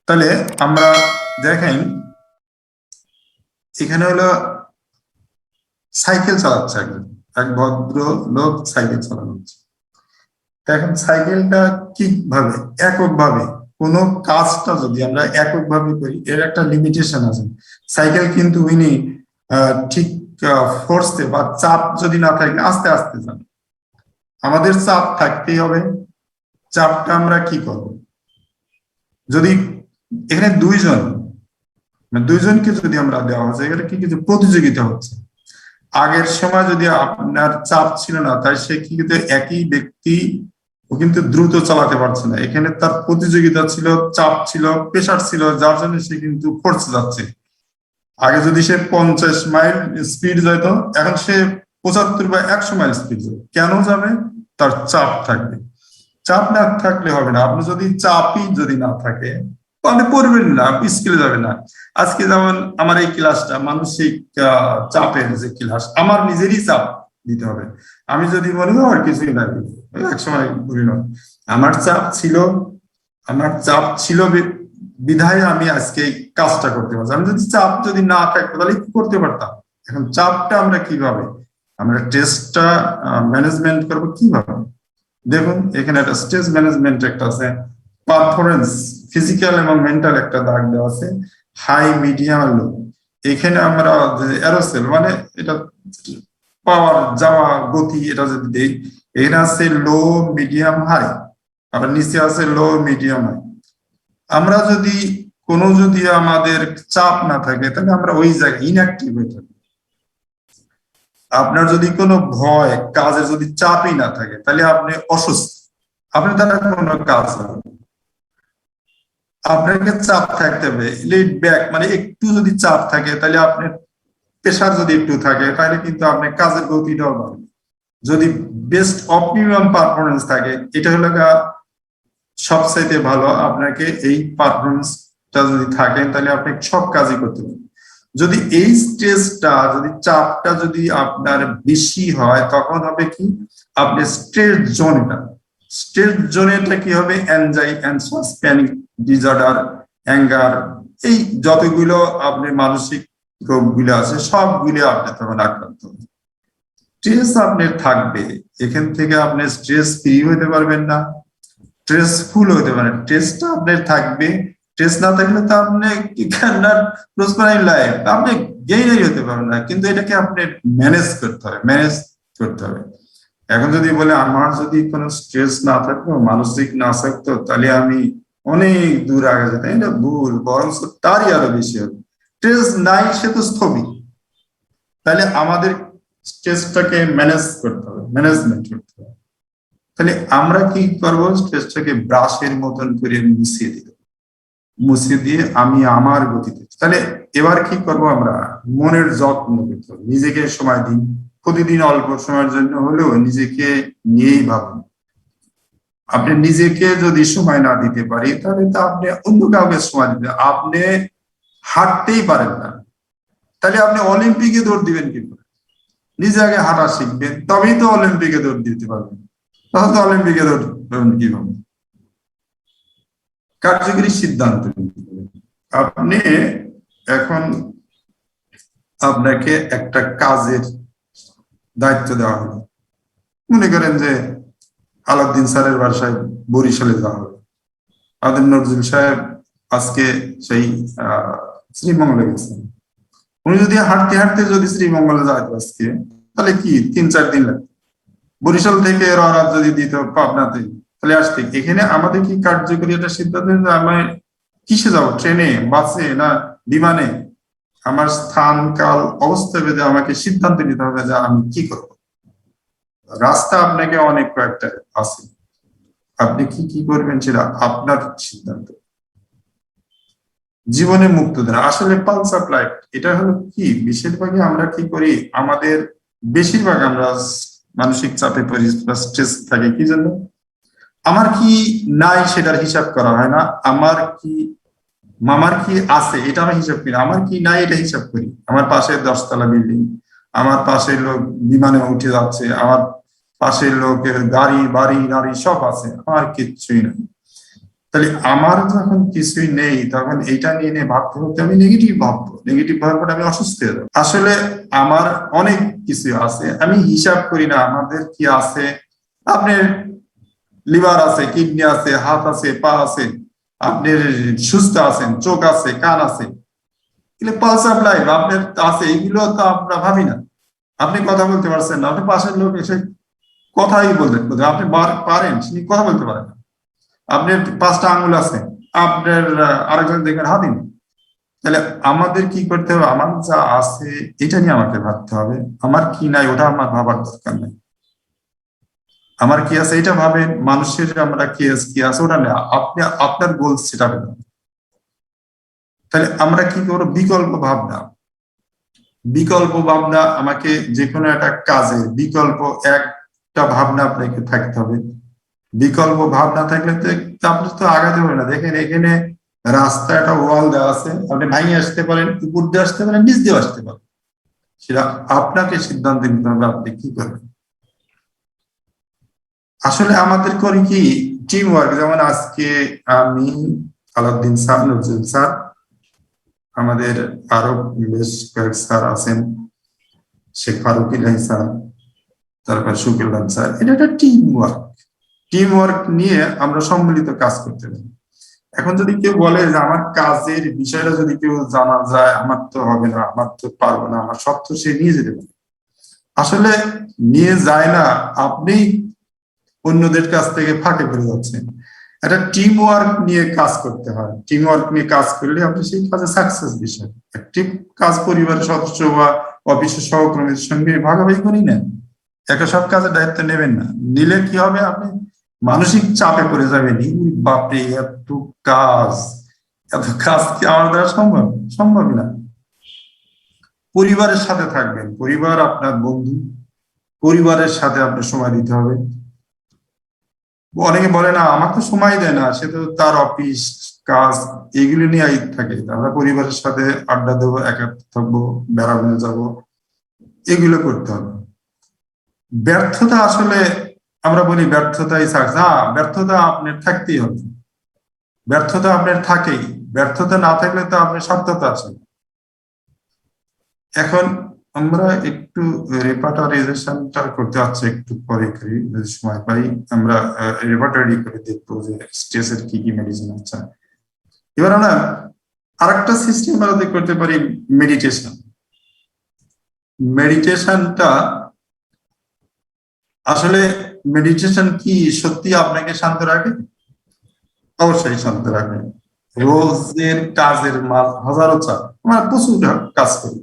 তাহলে আমরা দেখেন এখানে হলো সাইকেল চালাচ্ছে এক ভদ্র লোক সাইকেল চালানো হচ্ছে। এখন সাইকেলটা কিভাবে এককভাবে কোনো কাজটা যদি আমরা এককভাবে করি এর একটা লিমিটেশন আছে। সাইকেল কিন্তু উনি ঠিক ফোর্সে বা চাপ যদি না থাকে আস্তে আস্তে যান, আমাদের চাপ থাকতেই হবে। চাপটা আমরা কি করব যদি এখানে দুইজনকে যদি আমরা দেওয়া হচ্ছে, এখানে কি কিছু প্রতিযোগিতা হচ্ছে। আগের সময় যদি আপনার চাপ ছিল না, তাই সে কি কিন্তু একই ব্যক্তি ও কিন্তু দ্রুত চালাতে পারছে না, এখানে তার প্রতিযোগিতা ছিল, চাপ ছিল, প্রেশার ছিল, যার জন্য সে কিন্তু ফোর্সে যাচ্ছে। আগে যদি সে 50 মাইল স্পিড যেত, এখন সে 75 বা 100 মাইল স্পিড যাবে। কেন যাবে? তার চাপ থাকবে। চাপ না থাকলে হবে না। আপনি যদি চাপই যদি না থাকে তাহলে পড়বেন না, স্কিলে যাবে না। আজকে যেমন আমার এই ক্লাসটা মানসিক চাপের যে ক্লাস, আমার নিজেরই চাপ দিতে হবে। আমি যদি বলি আর কিছুই না, এক সময় বলি না, আমার চাপ ছিল, বিধায় আমি আজকে এই কাজটা করতে পারছি। আমি যদি চাপ যদি না থাকতো তাহলে কি করতে পারতাম? এখন চাপটা আমরা কিভাবে আমরা টেস্টটা ম্যানেজমেন্ট করবো কিভাবে? দেখুন এখানে একটা স্ট্রেস ম্যানেজমেন্ট একটা আছে, পারফরমেন্স ফিজিক্যাল এবং মেন্টাল একটা দাগ দেওয়া আছে, হাই মিডিয়াম আর লো। এখানে আমরা অ্যারোসেল মানে এটা পাওয়ার যাওয়া গতি, এটা যদি দেই এখানে আছে লো মিডিয়াম হাই, আবার নিচে আছে লো মিডিয়াম হাই। আমরা যদি যদি আমাদের চাপ না থাকে তাহলে আমরা ওই জায়গায় ইনঅ্যাক্টিভ হয়ে থাকি। আপনার যদি কোনো ভয় কাজের যদি চাপই না থাকে তাহলে আপনি অসুস্থ, আপনি দ্বারা কোনো কাজ হবে। আপনাকে চাপ থাকতে হবে, লেট ব্যাক মানে একটু যদি চাপ থাকে তাহলে আপনার প্রেশার যদি একটু থাকে তাহলে কিন্তু আপনার কাজের গতিটাও বাড়বে। যদি বেস্ট অপটিমাম পারফরমেন্স থাকে, এটা হলো সবচাইতে ভালো। আপনাকে এই পারফরমেন্সটা যদি থাকে তাহলে আপনি সব কাজই করতে পারবেন। যদি এই স্ট্রেসটা যদি চাপটা যদি আপনার বেশি হয় তখন হবে কি, আপনি স্ট্রেস জোনেটা কি হবে, অ্যানজাইটি, প্যানিক ডিসঅর্ডার, অ্যাঙ্গার, এই যতগুলো আপনি মানসিক রোগগুলো আছে সবগুলো আপনি তখন আক্রান্ত হবে। স্ট্রেস আপনার থাকবে, এখান থেকে আপনি স্ট্রেস ফ্রি হতে পারবেন না, স্ট্রেসফুল হতে পারে। স্ট্রেসটা আপনার থাকবে, স্ট্রেস না থাকলে তো আপনি লাইফ আপনি গেইনারই হতে পারবেন না। কিন্তু এটাকে আপনি ম্যানেজ করতে হবে। এখন যদি বলে আমার যদি কোনো স্ট্রেস না থাকতো, মানসিক না থাকতো, তাহলে আমি অনেক দূর আগে যেতাম, এটা ভুল, বরং তারই আরো বেশি হবে। স্ট্রেস নাই সে তো স্থবির। তাহলে আমাদের স্ট্রেসটাকে ম্যানেজমেন্ট করতে হবে। তাহলে আমরা কি করবো, স্ট্রেসটাকে ব্রাশের মতন করে মুছিয়ে দিয়ে আমি আমার গতিতে। তাহলে এবার কি করব, আমরা মনের যত্ন করতে হবে, নিজেকে সময় দিন, প্রতিদিন অল্প সময়ের জন্য হলেও নিজেকে নিয়েই ভাবুন। আপনি নিজেকে যদি সময় না দিতে পারি তাহলে তো আপনি অন্য কাউকে সময় দিতে, আপনি হাঁটতেই পারেন না, তাহলে আপনি অলিম্পিকে দৌড় দিবেন কি করে? নিজে আগে হাঁটা শিখবেন, তবেই তো অলিম্পিকে দৌড় দিতে পারবেন। তাহলে তো অলিম্পিকে দৌড় কিভাবে? কার্যকরী সিদ্ধান্ত আপনি এখন আপনাকে একটা কাজের দায়িত্ব দেওয়া হলো। মনে করেন যে আলাউদ্দিন স্যারের বাসায় বরিশালে যাওয়া হলো, আমাদের নজরুল সাহেব আজকে সেই শ্রীমঙ্গলে গেছেন। উনি যদি হাঁটতে হাঁটতে যদি শ্রীমঙ্গলে যাইতো আজকে, তাহলে কি 3-4 দিন লাগবে। বরিশাল থেকে রওনা যদি দিত পাবনাতে, তাহলে আসতে। এখানে আমাদের কি কার্যকরী একটা সিদ্ধান্ত, আমি কিসে যাব, ট্রেনে, বাসে না বিমানে? আমার স্থান কাল অবস্থা ভেদে আমাকে সিদ্ধান্ত নিতে হবে যে আমি কি করব। রাস্তা আপনাকে অনেক কয়েকটা আছে, আপনি কি কি করবেন সেটা আপনার সিদ্ধান্ত। জীবনে মুক্ত দেন আসলে পালস অফ লাইফ। এটা হলো কি, বেশিরভাগই আমরা কি করি, বেশিরভাগ আমরা মানসিক চাপে পড়ি, স্ট্রেস থাকে কি জন্য, আমার কি নাই সেটার হিসাব করা হয় না, মামার কি আছে এটা আমি হিসাব করি, আমার কি নাই এটা হিসাব করি। আমার পাশে 10 তলা বিল্ডিং, আমার পাশের লোক বিমানে উঠে যাচ্ছে, আমার পাশের লোকের গাড়ি বাড়ি নারী সব আছে, আমার কিচ্ছুই নাই। তাহলে আমার যখন কিছুই নেই তখন এইটা নিয়ে ভাবতে ভাবতে আমি নেগেটিভ ভাববো, নেগেটিভ ভাবার পরে আমি অসুস্থ হয়ে যাবো। আসলে আমার অনেক কিছু আছে, আমি হিসাব করি না আমাদের কি আছে। আপনার লিভার আছে, কিডনি আছে, হাত আছে, পা আছে, আপনার সুস্থ আছেন, চোখ আছে, কান আছে, পালস অফ লাইফ আপনার আছে, এগুলো তো আমরা ভাবি না। আপনি কথা বলতে পারছেন না, আপনি পাশের লোক এসে কথাই বললেন, আপনি পারেন তিনি কথা বলতে পারেন না। আপনার 5টা আঙ্গুল আছে, আপনার আরেকজন দেখবেন হাতই নেই। তাহলে আমাদের কি করতে হবে, আমার যা আছে এটা নিয়ে আমাকে ভাবতে হবে। আমার কি নাই ওটা আমার ভাবার দরকার নেই। আমার কি আছে এটা ভাবেন, মানুষের আমরা কি আছে ওটা নেই, আপনি আপনার গোল সেটা ভাবেন। তাহলে আমরা কি করবো, বিকল্প ভাবনা আমাকে যে কোনো একটা কাজে বিকল্প একটা ভাবনা আপনাকে থাকতে হবে। বিকল্প ভাবনা থাকলে তো আপনি তো আগাতে হবে না। দেখেন এখানে রাস্তা একটা ওয়াল দেওয়া আছে, আপনি ভাঙিয়ে আসতে পারেন, উপর দিয়ে আসতে পারেন, নিচ দিয়ে আসতে পারেন, সেটা আপনাকে সিদ্ধান্ত নিতে হবে আপনি কি করবেন। আসলে আমাদের করি কি টিম ওয়ার্ক, যেমন আজকে আমি, আলাউদ্দিন স্যার, নজরুল স্যার, আমাদের আরো বেশ কয়েক স্যার আছেন, শেখ ফারুক ইলাহি স্যার, তারপর শুকিল স্যার, এটা একটা টিম ওয়ার্ক নিয়ে আমরা সম্মিলিত কাজ করতে পারি। এখন যদি কেউ বলে যে আমার কাজের বিষয়টা যদি কেউ জানা যায়, আমার তো হবে না, আমার তো পারবো না, আমার সব তো সে নিয়ে যেতে পারে। আসলে নিয়ে যায় না, আপনি অন্যদের কাছ থেকে ফাঁকে পড়ে যাচ্ছেন। একটা টিম ওয়ার্ক নিয়ে কাজ করতে হয়, টিম ওয়ার্ক নিয়ে কাজ করলে আপনি সেই কাজে সাকসেস বিষয়। একটি কাজ পরিবারের সদস্য বা অফিসের সহকর্মীদের সঙ্গে ভাগাভাগি করি নেন, একটা সব কাজের দায়িত্ব নেবেন না, নিলে কি হবে, আপনি মানসিক চাপে পড়ে যাবেন। বাপরে কাজ এত কাজ কি আমার দ্বারা সম্ভব না। পরিবারের সাথে থাকবেন, পরিবার আপনার বন্ধু, পরিবারের সাথে আপনার সময় দিতে হবে। অনেকে বলে না আমার তো সময় দেয় না, সে তো তার অফিস কাজ এগুলো নিয়ে থাকে। আমরা পরিবারের সাথে আড্ডা দেবো, একা থাকবো, বেড়াতে যাবো, এগুলো করতে হবে। ব্যর্থতা আসলে আমরা বলি ব্যর্থতাই সাকসেস, ব্যর্থতা আপনার থাকতেই হবে, ব্যর্থতা আপনার থাকেই, ব্যর্থতা না থাকলে তো আপনার সার্থকতা আছে। এখন আমরা একটু রেপার্টারাইজেশনটা করতে যাচ্ছি, একটু পরে করি যদি সময় পাই। আমরা রেপার্টারি করে দেখবো যে স্ট্রেসের কি কি মেডিসিন আছে। এবার আমরা আরেকটা সিস্টেম আমরা করতে পারি, মেডিটেশন। মেডিটেশনটা আসলে, মেডিটেশন কি সত্যি আপনাকে শান্ত রাখে? অবশ্যই শান্ত রাখে। রোজের কাজের হাজারো চাপ, আমরা প্রচুর কাজ করি,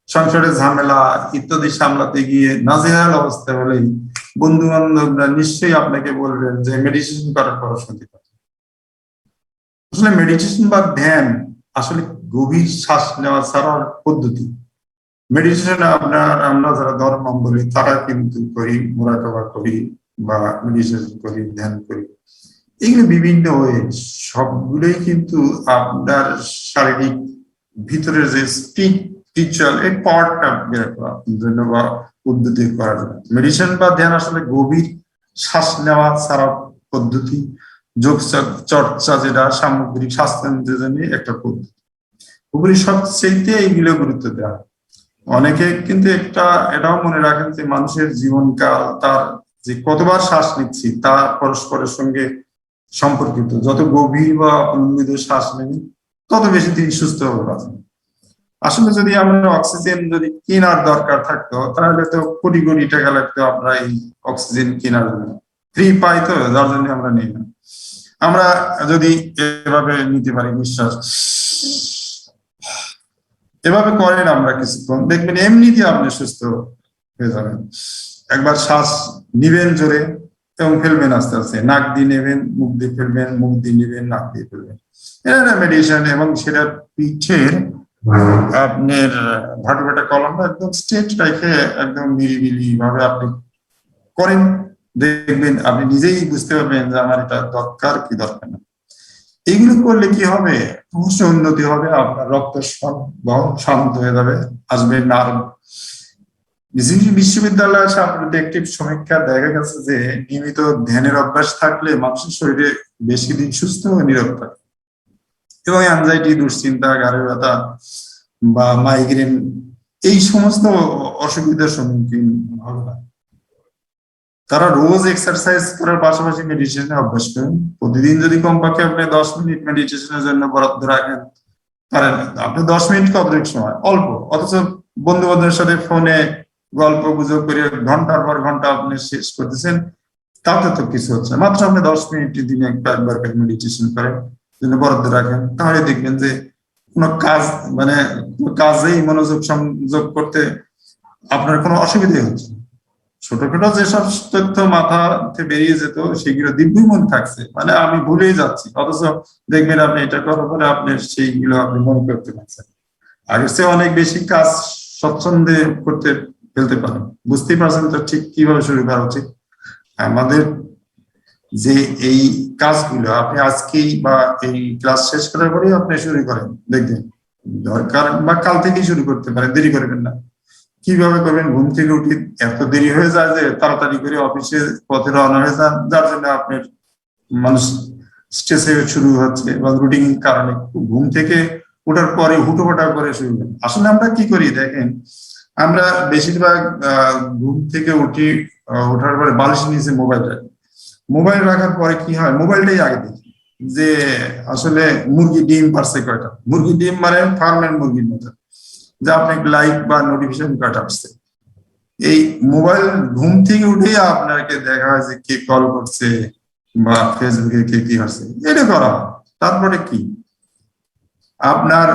সংসারের ঝামেলা ইত্যাদি সামলাতে গিয়ে নাজেহাল অবস্থা হলেই বন্ধু বান্ধবরা নিশ্চয়ই আপনাকে বলবেন যে মেডিটেশন করার পরামর্শ দিতে। আসলে মেডিটেশন বা ধ্যান আসলে গভীর শ্বাস নেওয়া ছাড়ার পদ্ধতি। মেডিটেশন আমরা যারা ধর্মাবলম্বী তারা কিন্তু করি, মুরাকাবা করি বা মেডিটেশন করি, ধ্যান করি, এগুলো বিভিন্ন ওয়ে, সবগুলোই কিন্তু আপনার শারীরিক ভিতরের যে স্পিরিচুয়াল এই পাওয়ারটা বের করার জন্য বা পদ্ধতি করার জন্য। মেডিটেশন বা ধ্যান আসলে গভীর শ্বাস নেওয়া ছাড়া পদ্ধতি, যোগ চর্চা যেটা সামগ্রিক স্বাস্থ্যের জন্য একটা পদ্ধতি। ওগুলি সবচেয়ে এইগুলো গুরুত্ব দেওয়া। অনেকে কিন্তু এটাও মনে রাখেন যে মানুষের জীবনকাল, তার যে কতবার শ্বাস নিচ্ছি তা পরস্পরের সঙ্গে সম্পর্কিত। যত গভীর বা উন্মিত শ্বাস নেবেন তত বেশি তিনি সুস্থ হতে পারবেন। আসলে যদি আমরা অক্সিজেন যদি কেনার দরকার থাকতো তাহলে তো কোটি কোটি টাকা লাগতো আমরা এই অক্সিজেন কেনার জন্য, ফ্রি পাই তো, যার জন্য আমরা নিই না। আমরা যদি এভাবে নিতে পারি নিঃশ্বাস, এভাবে করেন আমরা কিছুক্ষণ, দেখবেন এমনিতে আপনি সুস্থ হয়ে যাবেন। একবার শ্বাস নিবেন জোরে এবং ফেলবেন আস্তে আস্তে, নাক দিয়ে নেবেন, মুখ দিয়ে ফেলবেন, মুখ দিয়ে নেবেন, নাক দিয়ে ফেলবেন। এটা মেডিটেশন। এবং সেটা পিঠের আপনার ভাটুকাটা কলমটা একদম স্ট্রেট রেখে একদম নিরিবিলি ভাবে আপনি করেন, দেখবেন আপনি নিজেই বুঝতে পারবেন যে আমার এটা দরকার কি দরকার না। এগুলো করলে কি হবে, অবশ্যই উন্নতি হবে, আপনার রক্ত বহন শান্ত হয়ে যাবে, আসবে নার্ভ বিশ্ববিদ্যালয়ের সাম্প্রতিক সমীক্ষা দেখা গেছে যে নিয়মিত ধ্যানের অভ্যাস থাকলে মানুষের শরীরে বেশি দিন সুস্থ ও নীরব থাকে এবং অ্যাংজাইটি, দুশ্চিন্তা, ঘাড়ের ব্যথা বা মাইগ্রেন এই সমস্ত অসুবিধার সম্মুখীন হবে না। তারা রোজ এক্সারসাইজ করার পাশাপাশি মেডিটেশনের অভ্যাস করেন। প্রতিদিন যদি কমপক্ষে আপনি 10 মিনিট মেডিটেশনের জন্য বরাদ্দ রাখেন, পারেন আপনি 10 মিনিট কতটুকু সময়? অল্প। অথচ বন্ধু বান্ধবের সাথে ফোনে গল্প গুজব করে ঘন্টার পর ঘন্টা আপনি শেষ করতেছেন, তাতে তো কিছু হচ্ছে। মাত্র আপনি 10 মিনিট দিনে একবার মেডিটেশন করেন, জন্য বরাদ্দ রাখেন, তাহলে দেখবেন যে কোনো কাজ মানে কাজেই মনোযোগ সংযোগ করতে আপনার কোনো অসুবিধাই হচ্ছে না। ছোটখাটো যেসব তথ্য মাথাতে বেরিয়ে যেত সেগুলো দিব্যি মনে থাকছে, মানে আমি ভুলেই যাচ্ছি, অথচ দেখবেন আপনি এটা করার পরে আপনি সেইগুলো আপনি মনে করতে পারছেন। আগের চেয়ে অনেক বেশি কাজ স্বচ্ছন্দে করতে ফেলতে পারেন। বুঝতেই পারছেন তো ঠিক কিভাবে শুরু করা উচিত। আমাদের যে এই কাজগুলো আপনি আজকেই বা এই ক্লাস শেষ করার পরেই আপনি শুরু করেন, দেখবেন দরকার বা কাল থেকেই শুরু করতে পারেন, দেরি করবেন না। কিভাবে করবেন? ঘুম থেকে উঠে এত দেরি হয়ে যায় যে তাড়াতাড়ি করে অফিসে পথে রওনা হয়ে যান, যার জন্য আপনার মানুষ স্ট্রেসে শুরু হচ্ছে বা রুটিন কারণে ঘুম থেকে ওঠার পরে হুটোপাটা করে শুরু করেন। আসলে আমরা কি করি দেখেন, আমরা বেশিরভাগ ঘুম থেকে উঠি, ওঠার পরে বালিশের নিচে মোবাইল রাখি। মোবাইল রাখার পরে কি হয়, মোবাইলটাই আগে দেখি যে আসলে মুরগি ডিম পারছে কয়টা। মুরগি ডিম মানে ফার্মের মুরগির মতো, যে আপনি লাইক বা নোটিফিকেশন কয়টা আসছে। এই মোবাইল ঘুম থেকে উঠেই আপনাকে দেখা হয় যে কে কল করছে বা ফেসবুকে কে কি আসছে, এটা করা হয়। তারপরে কি আপনার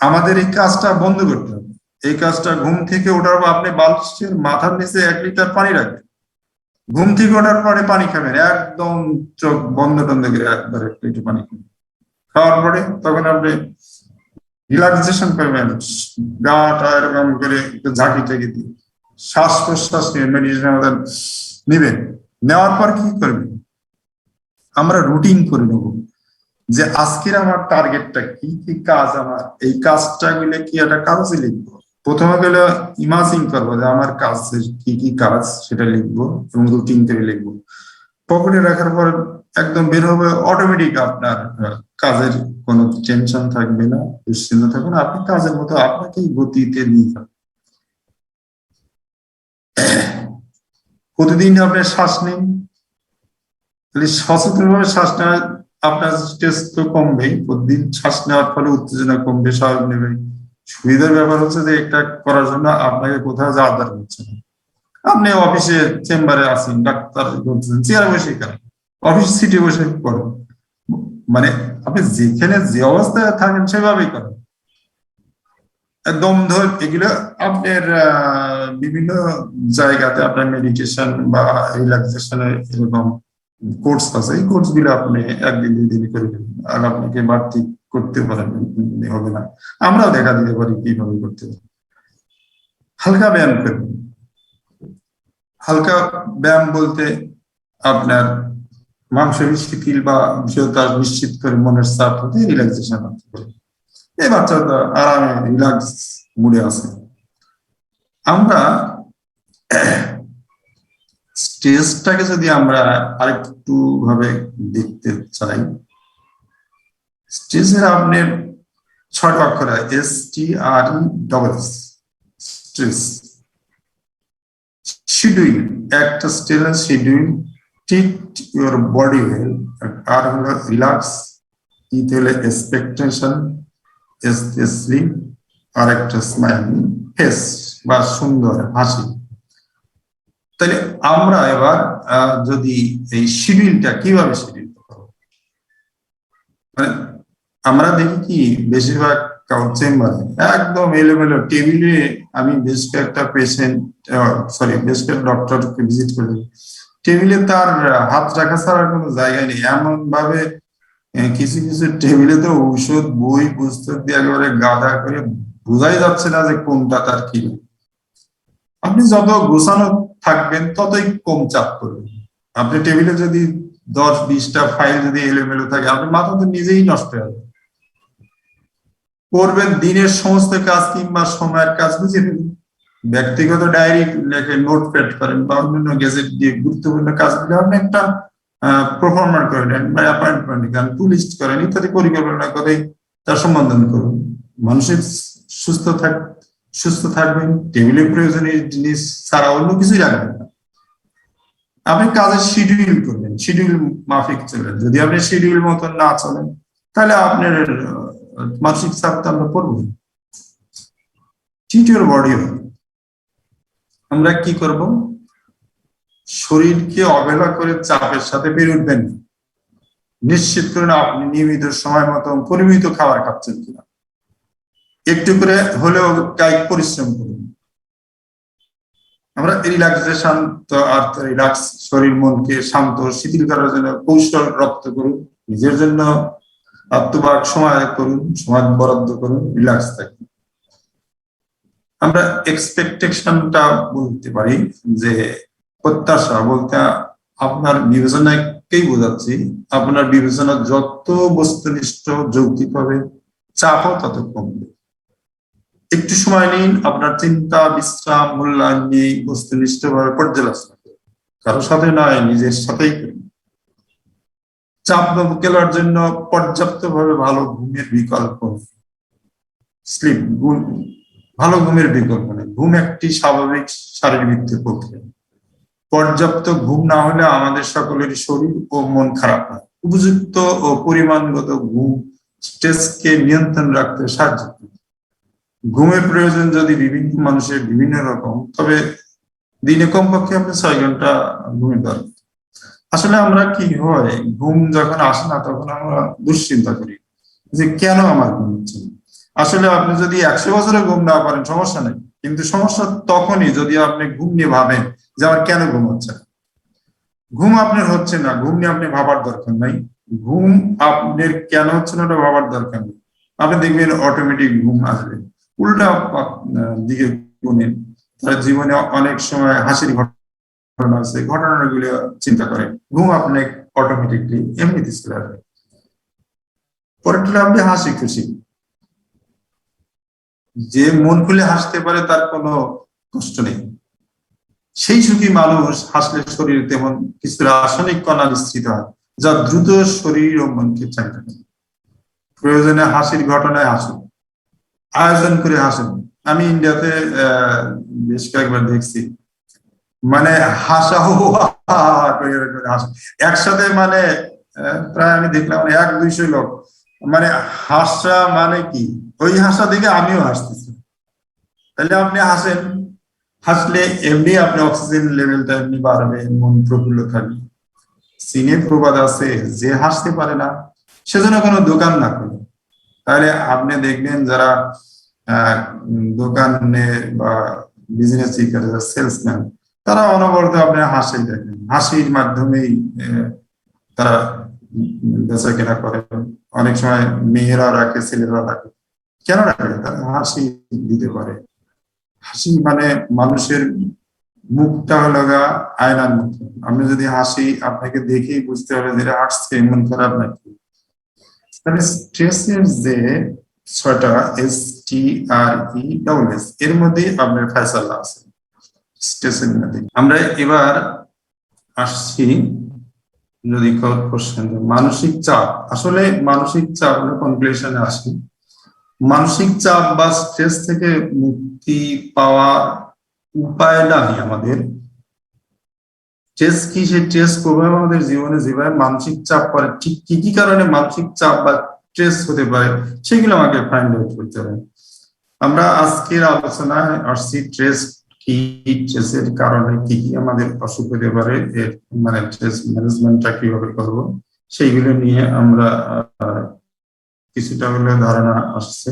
আমাদের এই কাজটা বন্ধ করতে হবে। এই কাজটা ঘুম থেকে ওঠার পর আপনি বালিশের মাথার নিচে 1 লিটার পানি রাখবেন। ঘুম থেকে ওঠার পরে পানি খাবেন, একদম চোখ বন্ধ টন্ধ করে একবার একটু পানি খাবেন। খাওয়ার পরে তখন আপনি রিল্যাক্সেশন করবেন, গাটা এরকম করে একটু ঝাঁকি টাকি দিয়ে শ্বাস প্রশ্বাস নিয়ে মেডিটেশন নিবেন। নেওয়ার পর কি করবেন, আমরা রুটিন করে নেব যে আজকের আমার টার্গেটটা কি, কি কাজ আমার, এই কাজটা গুলো কি একটা কাগজে লিখবো। প্রথমে গেলে ইমাজিন করবো যে আমার কাজের কি কি কাজ সেটা লিখবো এবং রুটিন করে লিখবো। পকেটে রাখার পর একদম বের হবে, অটোমেটিক আপনার কাজের কোনো টেনশন থাকবে না, দুশ্চিন্তা থাকবে না, আপনি কাজের মতো আপনাকেই গতিতে নিয়ে যাবেন। প্রতিদিন আপনি শ্বাস নিন, সচেতন ভাবে শ্বাস নেওয়া, আপনার স্ট্রেস তো কমবেই। প্রতিদিন শ্বাস নেওয়ার ফলে উত্তেজনা কমবে, স্বাভাবিক নেবে। সুবিধার ব্যাপার হচ্ছে যে এটা করার জন্য আপনাকে কোথাও যাওয়ার দরকার হচ্ছে না। আপনি অফিসে চেম্বারে আছেন, ডাক্তার বলছেন, চেয়ারে বসে করেন, অফিস সিটে বসে করেন, মানে আপনি যেখানে যে অবস্থায় থাকেন সেভাবেই করেন। দম ধর এগুলো আপনার বিভিন্ন জায়গাতে আপনার মেডিটেশন বা রিল্যাক্সেশনের এরকম কোর্স আছে, এই কোর্স গুলো আপনি 1 দিন 2 দিন করে নেবেন, আর আপনাকে বাড়তি করতে পারেন হবে না। আমরাও দেখা দিতে পারি কিভাবে করতে পারি। হালকা ব্যায়াম করবেন। হালকা ব্যায়াম বলতে আপনার মাংসপেশি শিথিল বা দৃঢ়তা নিশ্চিত করে মনের চাপ হতে রিল্যাক্সেশন আনতে পারে। এই বাচ্চাটা আরামে রিল্যাক্স মুডে আছে। আমরা স্ট্রেসটাকে যদি আমরা আরেকটু ভাবে দেখতে চাই, স্ট্রেসের আপনার 6টা অক্ষর হয়, STRESS, স্ট্রেস। শিডিউল, একটা stress schedule, treat your body well, আর হলো রিল্যাক্স, ইতে হলো এক্সপেকটেশন, স্লিপ, আর একটা স্মাইল ফেস বা সুন্দর হাসি। তাহলে আমরা এবার যদি এই শিডিউলটা কিভাবে শিডিউল করবো, মানে আমরা দেখি কি বেশিরভাগ চেম্বারে একদম এলোমেলো টেবিলে, আমি বেশ কয়েকটা পেশেন্ট বেশ কয়েকটা ডক্টরকে ভিজিট করি, টেবিলে তার হাত রাখা ছাড়ার কোনো জায়গা নেই। এমন ভাবে কিছু কিছু টেবিলে তো ঔষধ বই পুস্তক দিয়ে একেবারে গাদা করে, বোঝাই যাচ্ছে না যে কোনটা তার কি। আপনি যত গোছানো থাকবেন ততই কম চাপ করবেন। আপনি টেবিলে যদি 10-20টা ফাইল যদি এলোমেলো থাকে, আপনার মাথা তো নিজেই নষ্ট হয়ে যাবে। করবেন দিনের সমস্ত কাজ কিংবা সময়ের কাজ বুঝে ফেলুন। ব্যক্তিগত ডায়েরি লেখে, নোটপ্যাড করেন বা অন্যান্য গ্যাজেট দিয়ে গুরুত্বপূর্ণ কাজগুলো আপনি একটা পারফর্মার করে নেন বা অ্যাপয়েন্টমেন্ট দেন, টু লিস্ট করেন, ইত্যাদি পরিকল্পনা করে তার সম্বোধন করুন। মানুষের সুস্থ থাক সুস্থ থাকবেন, টেবিলে প্রয়োজনীয় জিনিস ছাড়া অন্য কিছুই রাখবেন না। আপনি কাজের শিডিউল করবেন, শিডিউল মাফিক চলেন। যদি আপনি শিডিউল মতন না চলেন তাহলে আপনার মানসিক চাপ তো আমরা পড়বই। Cheat your body. আমরা কি করব? শরীরকে অবহেলা করে চাপের সাথে পেরে উঠবেন না। নিশ্চিত করুন আপনি নিয়মিত সময় মতো পরিমিত খাবার খাচ্ছেন কিনা। একটু করে হলেও কায়িক পরিশ্রম করুন। আমরা রিল্যাক্সেশন তো আর রিল্যাক্স শরীর মনকে শান্ত শিথিল করার জন্য কৌশল রপ্ত করুন। নিজের জন্য আত্মবাক সময় করুন, সময় বরাদ্দ করুন, রিল্যাক্স থাকুন। আমরা এক্সপেকটেশনটা বলতে পারি যে প্রত্যাশা বলতে আপনার বিবেচনাকেই বোঝাচ্ছি। আপনার বিবেচনা যত বস্তুনিষ্ঠ যৌক্তিক হবে, চাপও তত কমবে। একটু সময় নিন, আপনার চিন্তা বিশ্রাম মূল্যায়ন নিয়ে বস্তুনিষ্ঠভাবে পর্যালোচনা করুন। কারোর সাথে নয়, নিজের সাথেই করুন। চাপ মোকাবেলার জন্য পর্যাপ্তভাবে ভালো ঘুমের বিকল্প স্লিপ, ভালো ঘুমের বিকল্প নেই। ঘুম একটি স্বাভাবিক শারীরবৃত্তীয় প্রক্রিয়া। পর্যাপ্ত ঘুম না হলে আমাদের সকলের শরীর ও মন খারাপ হয়। উপযুক্ত ও পরিমাণগত ঘুম স্ট্রেসকে নিয়ন্ত্রণ রাখতে সাহায্য করে। ঘুমের প্রয়োজন যদি বিভিন্ন মানুষের বিভিন্ন রকম, তবে দিনে কমপক্ষে আপনি 6 ঘন্টা ঘুমের দরকার। আসলে আমরা কি হয়, ঘুম যখন আসে না তখন আমরা দুশ্চিন্তা করি যে কেন আমার ঘুম হচ্ছে না। আসলে আপনি যদি 100 বছরে ঘুম না পারেন সমস্যা নেই, কিন্তু সমস্যা তখনই যদি আপনি ঘুম নিয়ে ভাবেন যে আমার কেন ঘুম হচ্ছে না। ঘুম আপনার হচ্ছে না, ঘুম নিয়ে আপনি ভাবার দরকার নাই। ঘুম আপনার কেন হচ্ছে না ওটা ভাবার দরকার নেই। আপনি দেখবেন অটোমেটিক ঘুম আসবে। উল্টা দিকে গুনেন, তার জীবনে অনেক সময় হাসির ঘটনা আছে, ঘটনাগুলো চিন্তা করেন, ঘুম আপনি অটোমেটিকলি এমনিতে চলে আসবে। পরেরটা আপনি হাসি খুশি। যে মন খুলে হাসতে পারে তার কোনো কষ্ট নেই। সেই সুখী মানুষ হাসলে শরীরে তেমন কিছু রাসায়নিক কণা নিঃসৃত হয় যা দ্রুত শরীর ও মনকে চাঙ্গা করে। প্রয়োজনে হাসির ঘটনায় হাসুন, আয়োজন করে হাসুন। আমি ইন্ডিয়াতে বেশ কয়েকবার দেখছি, মানে হাসা একসাথে, মানে প্রায় আমি দেখলাম 100-200 লোক, মানে হাসা মানে কি, ওই হাসা দেখে আমিও হাসতেছি। তাহলে আপনি হাসেন, হাসলে এমনি আপনি অক্সিজেন লেভেলটা এমনি বাড়বে, মন প্রফুল্ল থাকবে। চীনে প্রবাদ আছে, যে হাসতে পারে না সেজন্য কোনো দোকান না করে। তাহলে আপনি দেখবেন যারা দোকানে বা বিজনেস করে, সেলসম্যান, তারা অনবরত আপনার হাসি দেখেন, হাসির মাধ্যমেই তারা বেচা কেনা করে। অনেক সময় মেয়েরা রাখে, ছেলেরা রাখে। কেন রাখে? তারা হাসি দিতে পারে। হাসি মানে মানুষের মুখটা হলো আয়নার মতো। আপনি যদি হাসি, আপনাকে দেখেই বুঝতে হবে যে হাসছে, মন খারাপ নাকি। তাহলে স্ট্রেসের যে 6টা STRESS, এর মধ্যে আপনার ফয়সালা আছে স্ট্রেসের মধ্যে। আমরা এবার আসছি, যদি কোশ্চেন মানসিক চাপ। আসলে মানসিক চাপ আমরা কনক্লুশনে আসি। মানসিক চাপ বা স্ট্রেস থেকে মুক্তি পাওয়া উপায় নাই আমাদের। স্ট্রেস কি, সেই স্ট্রেস প্রভাব আমাদের জীবনে যেভাবে মানসিক চাপ পড়ে, ঠিক কি কি কারণে মানসিক চাপ বা স্ট্রেস হতে পারে সেগুলো আমাকে ফাইন্ড আউট করতে হবে। আমরা আজকের আলোচনায় আসছি স্ট্রেস কি, স্ট্রেসের কারণে কি কি আমাদের অসুখ হতে পারে, এর মানে স্ট্রেস ম্যানেজমেন্টটা কিভাবে করব সেইগুলো নিয়ে আমরা কিছুটা হলে ধারণা আসছে।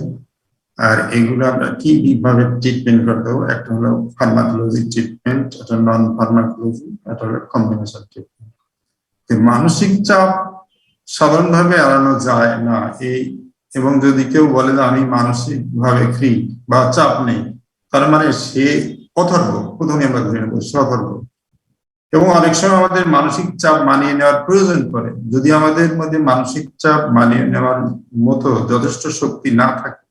আর এগুলো আমরা কিভাবে ট্রিটমেন্ট করতে হবে, একটা হলো ফার্মাকোলজি ট্রিটমেন্ট, একটা নন ফার্মাকোলজি, একটা হলো কম্বিনেশন ট্রিটমেন্ট। মানসিক চাপ সাধারণভাবে এড়ানো যায় না, এই এবং যদি কেউ বলে যে আমি মানসিক ভাবে ফ্রি বা চাপ নেই, তার মানে সে অথর্ব। প্রথমে আমরা ধরে নেবো সে অথর্ব। এবং অনেক সময় আমাদের মানসিক চাপ মানিয়ে নেওয়ার প্রয়োজন পড়ে। যদি আমাদের মধ্যে মানসিক চাপ মানিয়ে নেওয়ার মতো যথেষ্ট শক্তি না থাকে,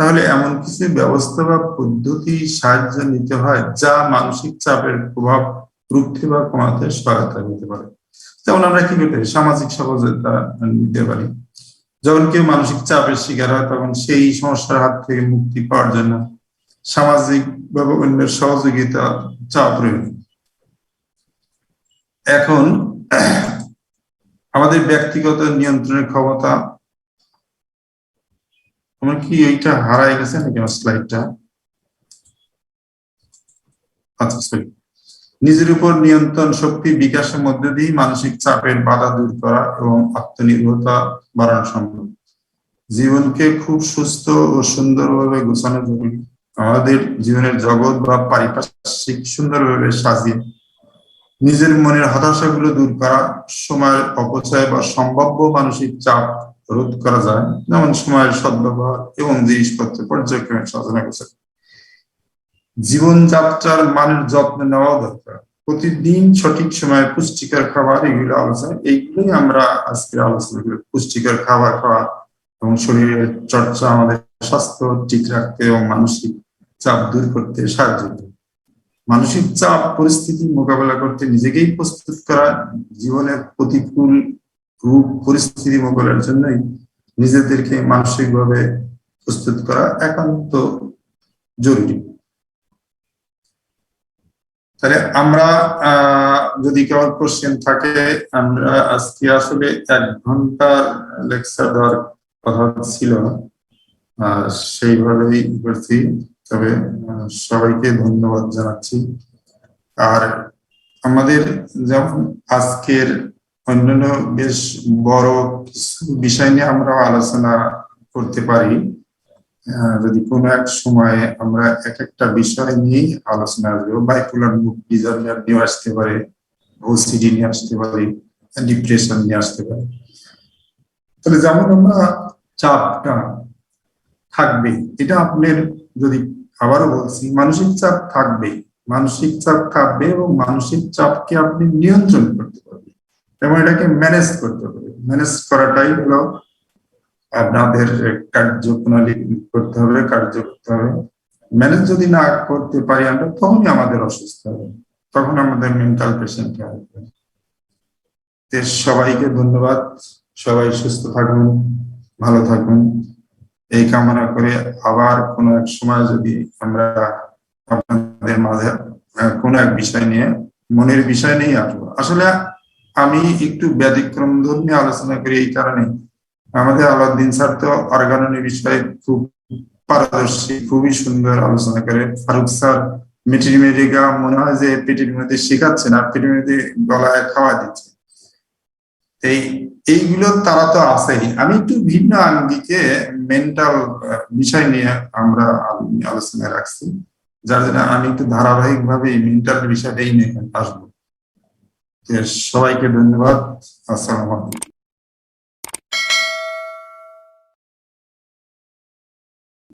তাহলে এমন কিছু ব্যবস্থা বা পদ্ধতি সাহায্য নিতে হয় যা মানসিক চাপের প্রভাব রুখতে বা কমাতে সহায়তা দিতে পারে। যেমন আমরা কি করতে পারি, সামাজিক সহযোগিতা নিতে পারি। যখন কেউ মানসিক চাপের শিকার হয় তখন সেই সমস্যার হাত থেকে মুক্তি পাওয়ার জন্য সামাজিক বা অন্যের সহযোগিতা চাওয়া প্রয়োজন। এখন আমাদের ব্যক্তিগত নিয়ন্ত্রণের ক্ষমতা, আমার কি এইটা হারাই গেছে নাকি আমার স্লাইডটা? আচ্ছা সরি। নিজের উপর নিয়ন্ত্রণ শক্তি বিকাশের মধ্যে দিয়ে মানসিক চাপের বাধা দূর করা এবং আত্মনির্ভরতা বাড়ানো সম্ভব। জীবনকে খুব সুস্থ ও সুন্দরভাবে গোছানো জরুরি। আমাদের জীবনের জগৎ বা পারিপার্শ্বিক সুন্দরভাবে সাজিয়ে নিজের মনের হতাশাগুলো দূর করা, সময়ের অপচয় বা সম্ভাব্য মানসিক চাপ রোধ করা যায়, যেমন সময়ের সদ্ব্যবহার এবং জিনিসপত্র পর্যায়ক্রমে সাজানো গোছানো। জীবনযাত্রার মানের যত্ন নেওয়া দরকার। প্রতিদিন সঠিক সময়ে পুষ্টিকর খাবার, এগুলো আলোচনা, এইগুলোই আমরা আজকে আলোচনা করি। পুষ্টিকর খাবার খাওয়া এবং শরীরের চর্চা আমাদের স্বাস্থ্য ঠিক রাখতে এবং মানসিক চাপ দূর করতে সাহায্য করে। মানসিক চাপ পরিস্থিতি মোকাবেলা করতে নিজেকেই প্রস্তুত করা, জীবনের প্রতিকূল রূপ পরিস্থিতি মোকাবেলার জন্যই নিজেদেরকে মানসিকভাবে প্রস্তুত করা একান্ত জরুরি। তাহলে আমরা যদি কেমন কোশ্চেন থাকে, আমরা আজকে আসলে 1 ঘন্টার লেকচার দেওয়ার কথা ছিল, সেইভাবেই করছি। তবে সবাইকে ধন্যবাদ জানাচ্ছি। আর আমাদের যেমন আজকের অন্যান্য বেশ বড় কিছু বিষয় নিয়ে আমরা আলোচনা করতে পারি, যদি কোনো এক সময়ে আমরা এক একটা বিষয় নিয়ে আলোচনা আসবো। বাইপোলার মুড ডিসঅর্ডার নিয়ে আসতে পারে, ওসিডি নিয়ে আসতে পারে, ডিপ্রেশন নিয়ে আসতে পারে। তাহলে যেমন আমরা চাপটা থাকবে, এটা আপনার, যদি আবারও বলছি, মানসিক চাপ থাকবে, মানসিক চাপ থাকবে এবং মানসিক চাপকে আপনি নিয়ন্ত্রণ করতে পারবেন এবং এটাকে ম্যানেজ করতে পারবেন। ম্যানেজ করাটাই হলো আপনাদের কার্যপ্রণালী করতে হবে, কার্য করতে হবে। ম্যানেজ যদি না করতে পারি আমরা, তখনই আমাদের অসুস্থ হবে, তখন আমাদের মেন্টাল পেশেন্ট হবে। সবাইকে ধন্যবাদ, সবাই সুস্থ থাকুন, ভালো থাকুন এই কামনা করে আবার কোনো এক সময় যদি আমরা আপনাদের মাঝে কোনো এক বিষয় নিয়ে, মনের বিষয় নিয়ে আসবো। আসলে আমি একটু ব্যতিক্রম ধর্মী আলোচনা করি এই কারণে, আমাদের আলাউদ্দিন স্যার তো অর্গাননের বিষয়ে খুব পারদর্শী, খুবই সুন্দর আলোচনা করে। ফারুক স্যার মেটেরিমেডিকা মনে হয় যে পেটের মধ্যে শেখাচ্ছেন আর পেটের মধ্যে গলায় খাওয়া দিচ্ছে। এইগুলো তারা তো আছেই। আমি একটু ভিন্ন আঙ্গিকে মেন্টাল বিষয় নিয়ে আমরা আলোচনায় রাখছি, যার জন্য আমি একটু ধারাবাহিক ভাবে মেন্টাল বিষয়টাই নিয়ে আসবো। সবাইকে ধন্যবাদ। আসসালামু আলাইকুম।